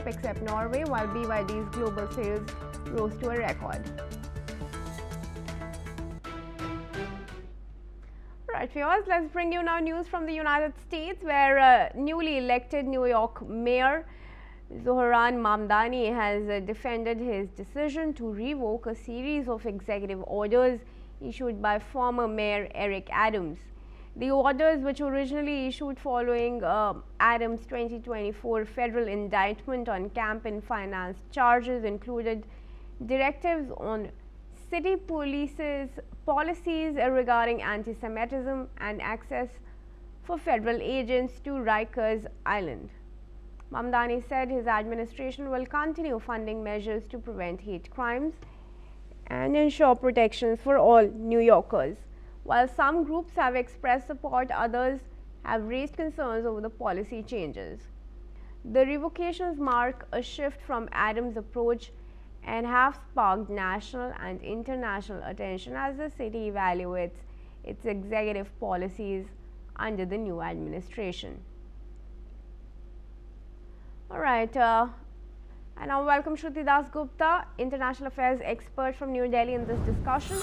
except Norway, while BYD's global sales rose to a record. Right, viewers, let's bring you now news from the United States, where newly elected New York Mayor Zohran Mamdani has defended his decision to revoke a series of executive orders issued by former Mayor Eric Adams. The orders, which originally issued following Adams' 2024 federal indictment on campaign finance charges, included directives on city police's policies regarding anti-Semitism and access for federal agents to Rikers Island. Mamdani said his administration will continue funding measures to prevent hate crimes and ensure protections for all New Yorkers. While some groups have expressed support, others have raised concerns over the policy changes. The revocations mark a shift from Adams' approach and have sparked national and international attention as the city evaluates its executive policies under the new administration. Alright, I now welcome Shruti Das Gupta, International Affairs expert from New Delhi, in this discussion.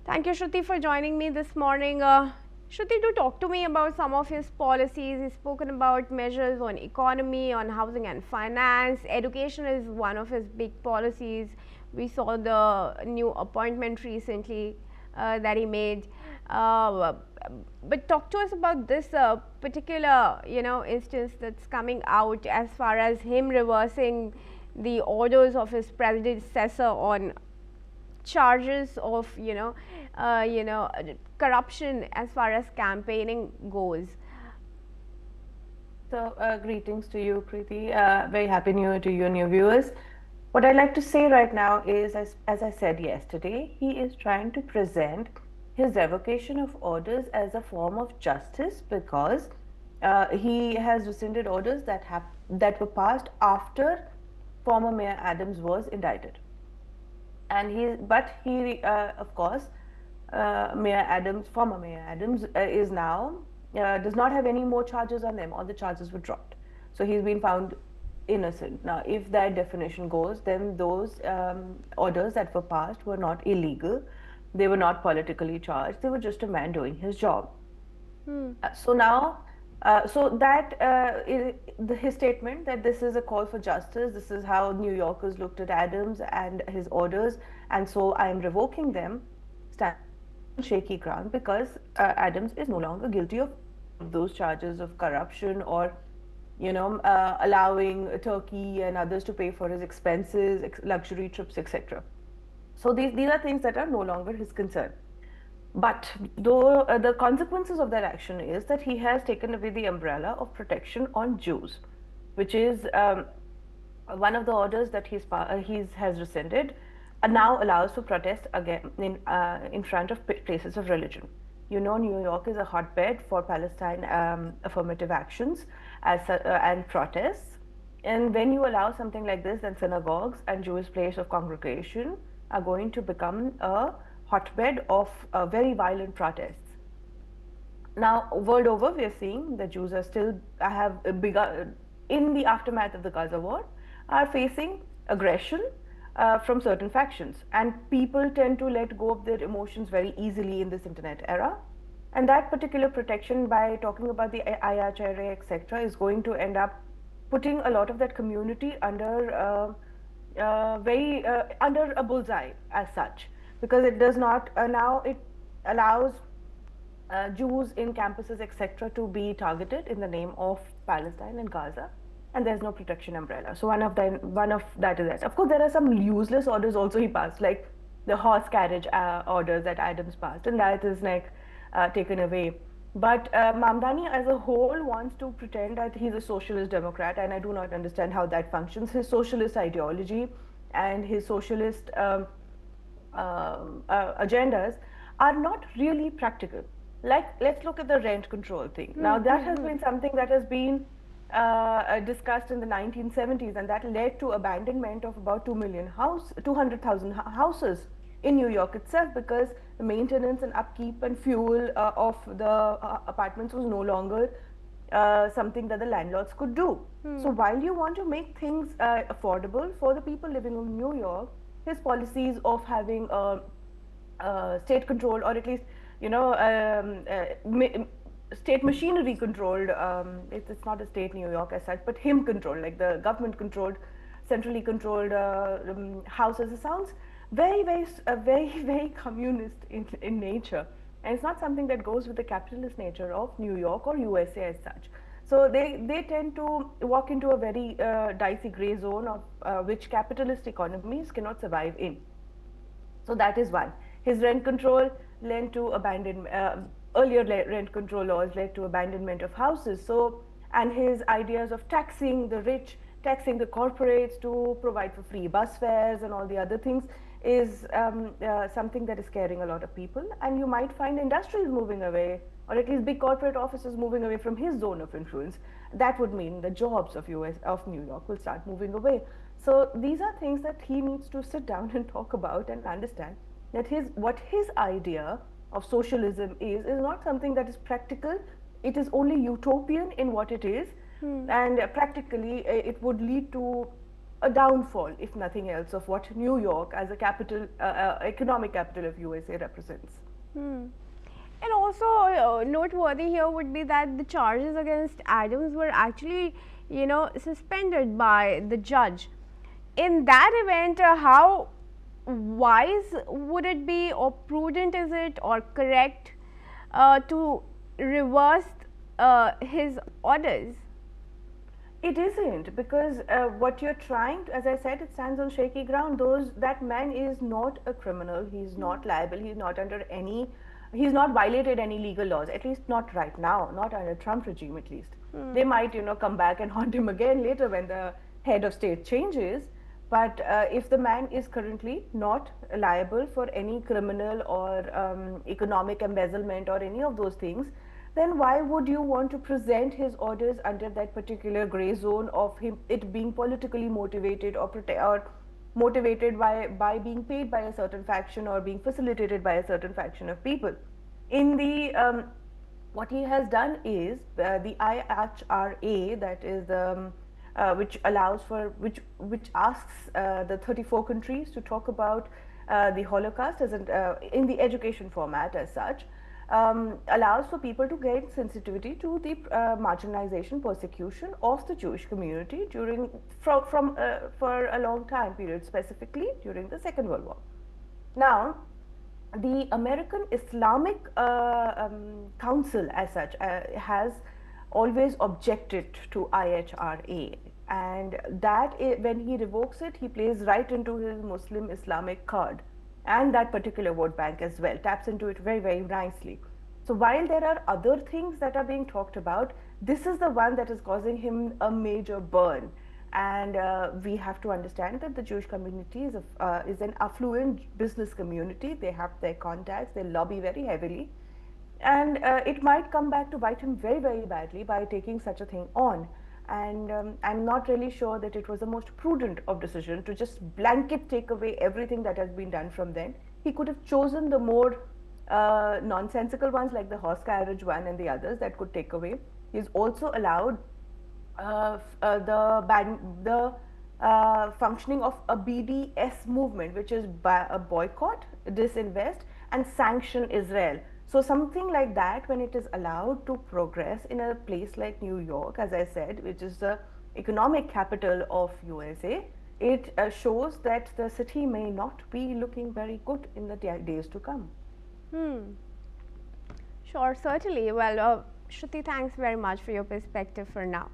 Thank you, Shruti, for joining me this morning. Shruti, do talk to me about some of his policies. He's spoken about measures on economy, on housing and finance. Education is one of his big policies. We saw the new appointment recently that he made. But talk to us about this particular, instance that's coming out as far as him reversing the orders of his predecessor on charges of corruption as far as campaigning goes. So greetings to you, Preeti. Very happy New Year to you and your viewers. What I'd like to say right now is, as I said yesterday, he is trying to present his revocation of orders as a form of justice, because he has rescinded orders that were passed after former Mayor Adams was indicted. And of course, former Mayor Adams is now does not have any more charges on them. All the charges were dropped, so he's been found innocent. Now, if that definition goes, then those orders that were passed were not illegal. They were not politically charged. They were just a man doing his job. So now, his statement that this is a call for justice, this is how New Yorkers looked at Adams and his orders, and so I am revoking them, stands on shaky ground, because Adams is no longer guilty of those charges of corruption or, allowing Turkey and others to pay for his expenses, luxury trips, etc. So these are things that are no longer his concern. But though the consequences of that action is that he has taken away the umbrella of protection on Jews, which is one of the orders that he has rescinded, now allows for protest again in front of places of religion. New York is a hotbed for Palestine affirmative actions and protests. And when you allow something like this, then synagogues and Jewish place of congregation are going to become a hotbed of very violent protests. Now, world over, we are seeing the Jews are still in the aftermath of the Gaza war, are facing aggression from certain factions, and people tend to let go of their emotions very easily in this internet era. And that particular protection, by talking about the IHRA, etc., is going to end up putting a lot of that community under under a bullseye as such, because it does not now it allows Jews in campuses, etc., to be targeted in the name of Palestine and Gaza, and there's no protection umbrella. So one of that is that. Of course, there are some useless orders also he passed, like the horse carriage orders that Adams passed, and that is taken away. But Mamdani as a whole wants to pretend that he's a socialist Democrat, and I do not understand how that functions. His socialist ideology and his socialist agendas are not really practical. Like, let's look at the rent control thing. Now, that has been something that has been discussed in the 1970s, and that led to abandonment of about 200,000 houses in New York itself, because the maintenance and upkeep and fuel of the apartments was no longer something that the landlords could do. So while you want to make things affordable for the people living in New York, his policies of having state controlled, or at least state machinery controlled, it's not a state New York as such, but him controlled, like the government controlled, centrally controlled houses. It sounds very communist in nature, and it's not something that goes with the capitalist nature of New York or USA as such. So they tend to walk into a very dicey gray zone of which capitalist economies cannot survive in. So that is one. His rent control led to earlier rent control laws led to abandonment of houses. So, and his ideas of taxing the rich, taxing the corporates to provide for free bus fares and all the other things is something that is scaring a lot of people. And you might find industries moving away, or at least big corporate offices moving away from his zone of influence. That would mean the jobs of New York will start moving away. So these are things that he needs to sit down and talk about and understand that what his idea of socialism is not something that is practical. It is only utopian in what it is, and practically it would lead to a downfall, if nothing else, of what New York as a capital, economic capital of USA represents. And also noteworthy here would be that the charges against Adams were actually, suspended by the judge. In that event, how wise would it be, or prudent is it, or correct to reverse his orders? It isn't, because what you're trying to, as I said, it stands on shaky ground. That man is not a criminal. He's not liable. He's not under any. He's not violated any legal laws. At least not right now. Not under Trump regime, at least. They might, come back and haunt him again later when the head of state changes. But if the man is currently not liable for any criminal or economic embezzlement or any of those things, then why would you want to present his orders under that particular gray zone of it being politically motivated or motivated by being paid by a certain faction or being facilitated by a certain faction of people? In the what he has done is the IHRA, that is the which allows for which asks the 34 countries to talk about the Holocaust as in the education format as such. Allows for people to gain sensitivity to the marginalization, persecution of the Jewish community for a long time period, specifically during the Second World War. Now, the American Islamic Council as such has always objected to IHRA, and that when he revokes it, he plays right into his Muslim Islamic card, and that particular vote bank as well, taps into it very nicely. So while there are other things that are being talked about, this is the one that is causing him a major burn. And we have to understand that the Jewish community is an affluent business community. They have their contacts, they lobby very heavily, and it might come back to bite him very badly by taking such a thing on. And I'm not really sure that it was the most prudent of decision to just blanket take away everything that has been done from then. He could have chosen the more nonsensical ones, like the horse carriage one and the others that could take away. He's also allowed the functioning of a BDS movement, which is a boycott, disinvest, and sanction Israel. So something like that, when it is allowed to progress in a place like New York, as I said, which is the economic capital of USA, it shows that the city may not be looking very good in the days to come. Sure, certainly. Well, Shruti, thanks very much for your perspective for now.